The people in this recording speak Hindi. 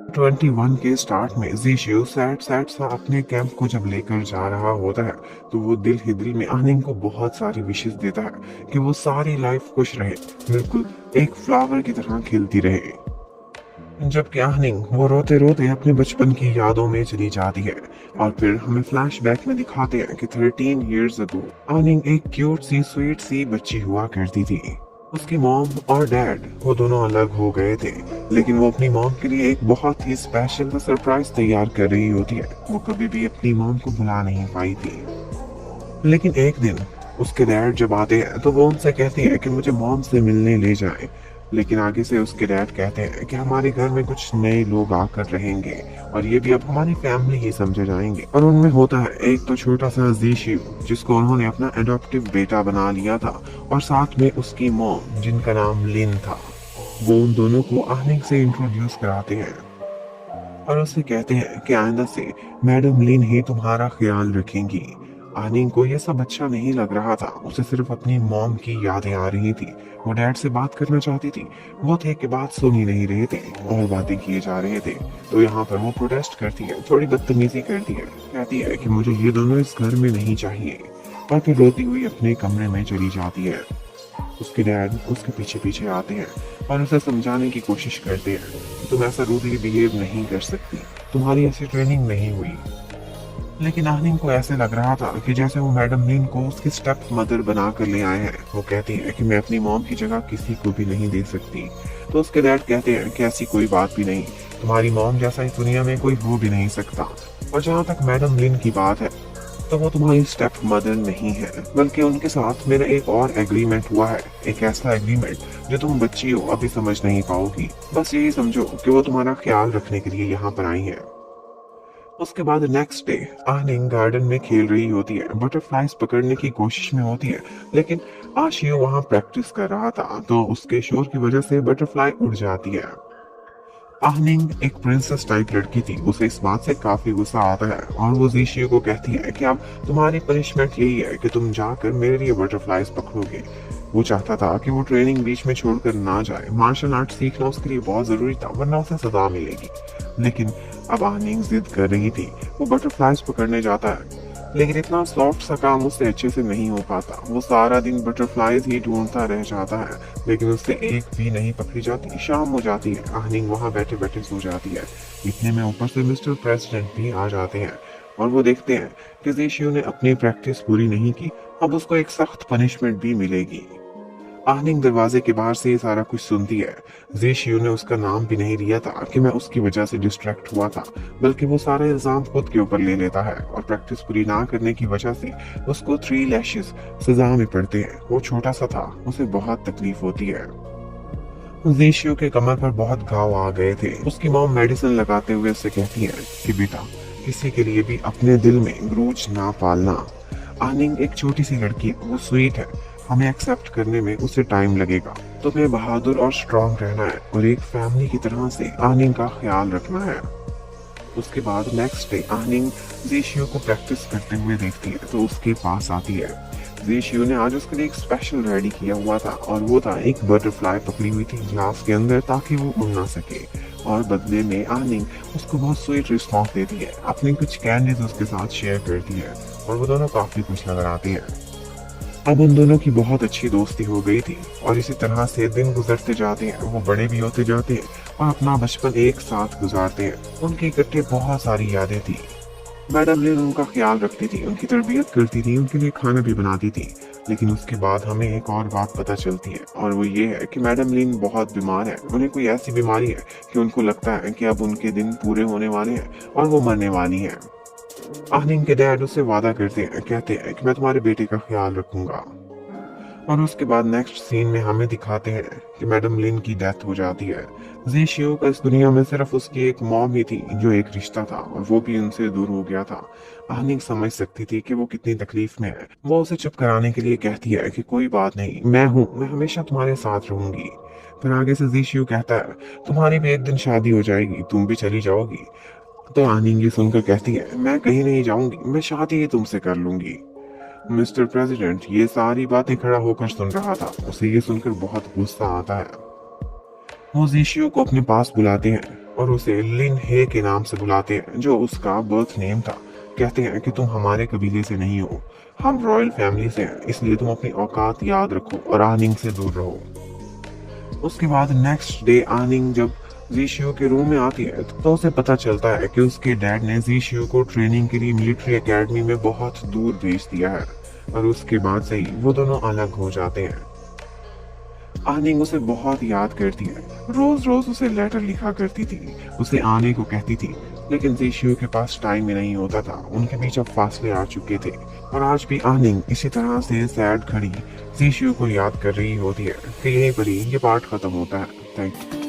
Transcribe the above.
21 के स्टार्ट में जीशियो सैड सैड सा अपने कैंप को जब लेकर जा रहा होता है, तो वो दिल ही दिल में आनिंग को बहुत सारी विशेष देता है कि वो सारी लाइफ खुश रहे, बिल्कुल एक फ्लावर की तरह खिलती रहे। जबकि आनिंग वो रोते रोते अपने बचपन की यादों में चली जाती है। और फिर हमें फ्लैशबैक में दिखाते हैं कि 13 इयर्स अगो आनिंग एक क्यूट सी स्वीट सी बच्ची हुआ करती थी। उसकी मॉम और डैड वो दोनों अलग हो गए थे, लेकिन वो अपनी मॉम के लिए एक बहुत ही स्पेशल सरप्राइज तैयार कर रही होती है। वो कभी भी अपनी मॉम को भुला नहीं पाई थी। लेकिन एक दिन उसके डैड जब आते हैं तो वो उनसे कहती है कि मुझे मॉम से मिलने ले जाएं। लेकिन आगे से उसके डैड कहते हैं कि हमारे घर में कुछ नए लोग आकर रहेंगे और ये भी अब हमारी फैमिली ही समझे जाएंगे। और उनमें होता है एक तो छोटा सा जीशियो जिसको उन्होंने अपना एडॉप्टिव बेटा बना लिया था, और साथ में उसकी मॉम जिनका नाम लिन था। वो उन दोनों को आनिंग से इंट्रोड्यूस कराते हैं और उससे कहते हैं कि आइंदा से मैडम लिन ही तुम्हारा ख्याल रखेंगी। आनिंग को यह सब अच्छा नहीं लग रहा था, उसे सिर्फ अपनी मॉम की यादें आ रही थी। वो डैड से बात करना चाहती थी, वो थे कि बात सुन ही नहीं रहे थे और बातें किए जा रहे थे। तो यहाँ पर वो प्रोटेस्ट करती है, थोड़ी बदतमीजी करती है, कहती है कि मुझे ये दोनों इस घर में नहीं चाहिए, और फिर रोती हुई अपने कमरे में चली जाती है। उसके डैड उसके पीछे पीछे आते हैं और उसे समझाने की कोशिश करते हैं कि तुम ऐसा रूडली बिहेव नहीं कर सकती, तुम्हारी ऐसी ट्रेनिंग नहीं हुई। लेकिन आनिंग को ऐसे लग रहा था कि जैसे वो मैडम लीन को उसकी स्टेप मदर बना कर ले आए हैं। वो कहती है कि मैं अपनी मॉम की जगह किसी को भी नहीं दे सकती। तो उसके डैड कहते हैं कि ऐसी कोई बात भी नहीं, तुम्हारी मॉम जैसा इस दुनिया में कोई हो भी नहीं सकता। और जहाँ तक मैडम लिन की बात है, तो वो तुम्हारी स्टेप मदर नहीं है, बल्कि उनके साथ मेरा एक और एग्रीमेंट हुआ है। एक ऐसा एग्रीमेंट जो तुम बच्ची हो अभी समझ नहीं पाओगी। बस यही समझो कि वो तुम्हारा ख्याल रखने के लिए यहाँ पर आई है। उसके बाद नेक्स्ट डे आनिंग गार्डन में खेल रही होती है, बटरफ्लाइज पकड़ने की कोशिश में होती है। लेकिन आशियो वहाँ प्रैक्टिस कर रहा था, तो उसके शोर की वजह से बटरफ्लाई उड़ जाती है। आहनिंग एक प्रिंसेस टाइप लड़की थी, उसे इस बात से काफी गुस्सा आता है और वो जीशियो को कहती है कि अब तुम्हारी पनिशमेंट यही है कि तुम जाकर मेरे लिए बटरफ्लाइज पकड़ोगे। वो चाहता था कि वो ट्रेनिंग बीच में छोड़कर ना जाए, मार्शल आर्ट सीखना उसके लिए बहुत जरूरी था, वरना उसे सजा मिलेगी। लेकिन अब आहनिंग जिद कर रही थी, वो बटरफ्लाइज पकड़ने जाता है, लेकिन इतना सॉफ्ट सा काम उससे अच्छे से नहीं हो पाता। वो सारा दिन बटरफ्लाइज ही ढूंढता रह जाता है, लेकिन उससे एक भी नहीं पकड़ी जाती। शाम हो जाती है, आहनिंग वहां बैठे बैठे सो जाती है। इतने में ऊपर से मिस्टर प्रेसिडेंट भी आ जाते हैं और वो देखते हैं कि जीशियो ने अपनी प्रैक्टिस पूरी नहीं की, अब उसको एक सख्त पनिशमेंट भी मिलेगी। आहनिंग दरवाजे के बाहर से ये सारा कुछ सुनती है। जीशियो ने उसका नाम भी नहीं लिया था कि मैं उसकी वजह से डिस्ट्रैक्ट हुआ था, बल्कि वो सारा इल्जाम खुद के ऊपर ले लेता है और प्रैक्टिस पूरी ना करने की वजह से उसको 3 लैशेस सजा में पड़ते हैं। वो छोटा सा था, उसे बहुत तकलीफ होती है। जीशियो के कमर पर बहुत घाव आ गए थे। उसकी मॉम मेडिसिन लगाते हुए उससे कहती है कि बेटा, किसी के लिए भी अपने दिल में ग्रूज ना पालना। आनिंग एक छोटी सी लड़की है, वो स्वीट है, हमें एक्सेप्ट करने में उसे टाइम लगेगा। तुम्हें बहादुर और स्ट्रांग रहना है और एक फैमिली की तरह से आनिंग का ख्याल रखना है। उसके बाद नेक्स्ट डे आनिंग जीशियो को प्रैक्टिस करते हुए देखती है, तो उसके पास आती है। जीशियो ने आज उसके लिए एक स्पेशल रेडी किया हुआ था, और वो था एक बटरफ्लाई पकड़ी हुई थी ग्लास के अंदर, ताकि वो उड़ ना सके। और बदले में आनिंग उसको बहुत स्वीट रिस्पॉन्स देती है, अपनी कुछ कैंडीज उसके साथ शेयर करती है और वो दोनों काफी खुश नजर आती है। अब उन दोनों की बहुत अच्छी दोस्ती हो गई थी और इसी तरह से दिन गुजरते जाते हैं, वो बड़े भी होते जाते हैं और अपना बचपन एक साथ गुजारते हैं। उनके इकट्ठे बहुत सारी यादें थी। मैडम लिन उनका ख्याल रखती थी, उनकी तरबियत करती थी, उनके लिए खाना भी बनाती थी। लेकिन उसके बाद हमें एक और बात पता चलती है, और वो ये है कि मैडम लिन बहुत बीमार है। उन्हें कोई ऐसी बीमारी है कि उनको लगता है कि अब उनके दिन पूरे होने वाले हैं और वो मरने वाली है। आहनिंग के डैड उससे वादा करते हैं, कहते हैं कि मैं तुम्हारे बेटे का ख्याल रखूंगा। और उसके बाद नेक्स्ट सीन में हमें दिखाते हैं कि मैडम लिन की डेथ हो जाती है। जीशियो का इस दुनिया में सिर्फ उसकी एक मॉम ही थी जो एक रिश्ता था, और वो भी उनसे दूर हो गया था। आहनिंग समझ सकती थी कि वो कितनी तकलीफ में है। वो उसे चुप कराने के लिए कहती है कि कोई बात नहीं, मैं हूँ, मैं हमेशा तुम्हारे साथ रहूंगी। फिर आगे से जीशियो कहता है, तुम्हारी भी एक दिन शादी हो जाएगी, तुम भी चली जाओगी। तो आहनिंग ये सुनकर कहती है, मैं कहीं नहीं जाऊंगी, मैं शादी ही तुमसे कर लूंगी। मिस्टर प्रेसिडेंट ये सारी बातें खड़ा होकर सुन रहा था। उसे ये सुनकर बहुत गुस्सा आता है। वो जीशियो को अपने पास बुलाते हैं और उसे लिन हे के नाम से बुलाते हैं, जो उसका बर्थ नेम था। कहते हैं कि तुम हमारे कबीले से नहीं हो, हम रॉयल फैमिली से हैं, इसलिए तुम अपनी औकात याद रखो और आनिंग से दूर रहो। उसके बाद नेक्स्ट डे आनिंग जब जीशियो के रूम में आती है तो उसे पता चलता है कि उसके डैड ने जीशियो को ट्रेनिंग के लिए मिलिट्री एकेडमी में बहुत दूर भेज दिया है और उसके बाद से ही वो दोनों अलग हो जाते हैं। आनिंग उसे बहुत याद करती है, रोज रोज उसे लेटर लिखा करती थी, उसे आने को कहती थी, लेकिन जीशियो के पास टाइम ही नहीं होता था। उनके बीच अब फासले आ चुके थे और आज भी आनिंग इसी तरह से सैड खड़ी जीशियो को याद कर रही होती है। कि यहीं पर ही ये पार्ट खत्म होता है। Thank you.